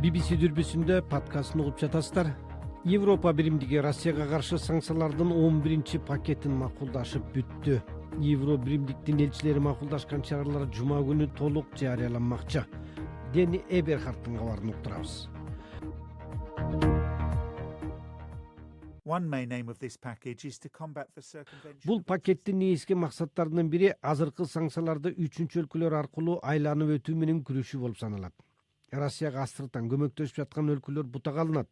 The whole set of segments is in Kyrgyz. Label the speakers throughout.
Speaker 1: BBC дүрбүсүндө подкастын угуп жатасыздар. Европа биримдиги Россияга каршы санкциялардын 11-чи пакетин макулдашып бүттү. Евро биримдиктин элчилери макулдашкан чаралар жума күнү толук жарыяланмакчы. Дени Эберхардтын кабарын уктурабыз. Бул пакеттин негизги максаттарынын бири азыркы санкцияларды үчүнчү өлкөлөр аркылуу айланып өтүү менен күрөшүү болуп саналат. Россияга астыртан көмөктөшүп жаткан өлкөлөр бутак алынат.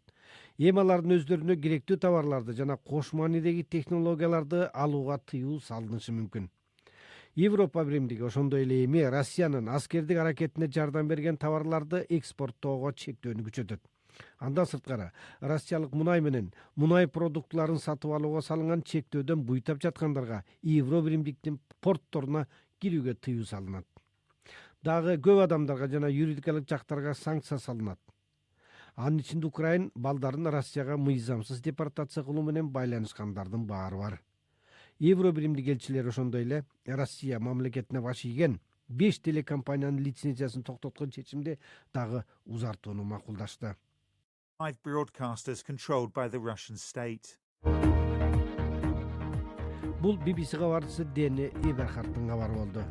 Speaker 1: Эми алардын өздөрүнө керектүү товарларды жана кош маанидеги технологияларды алууга тыюу салынышы мүмкүн. Европа биримдиги ошондой эле эми Россиянын аскердик аракетине жардам берген товарларды экспорттоого чектөөнү күчөтөт. Андан сырткары, Россиялык мунай менен мунай продуктларын сатып алууга салынган чектөөдөн буйтап жаткандарга Евро биримдиктин портторуна кирүүгө тыюу салынат. Дагы көп адамдарга жана юридикалык жактарга санкция салынат. Анын ичинде Украин балдарын Россияга мыйзамсыз депортация кылуу менен байланышкандардын баары бар. Евро биримдик элчилери ошондой эле Россия мамлекетине баш ийген 5 телекомпаниянын лицензиясын токтоткон чечимди дагы узартууну макулдашты. Бул BBC кабарчысы Дени Эберхардтын кабары болду.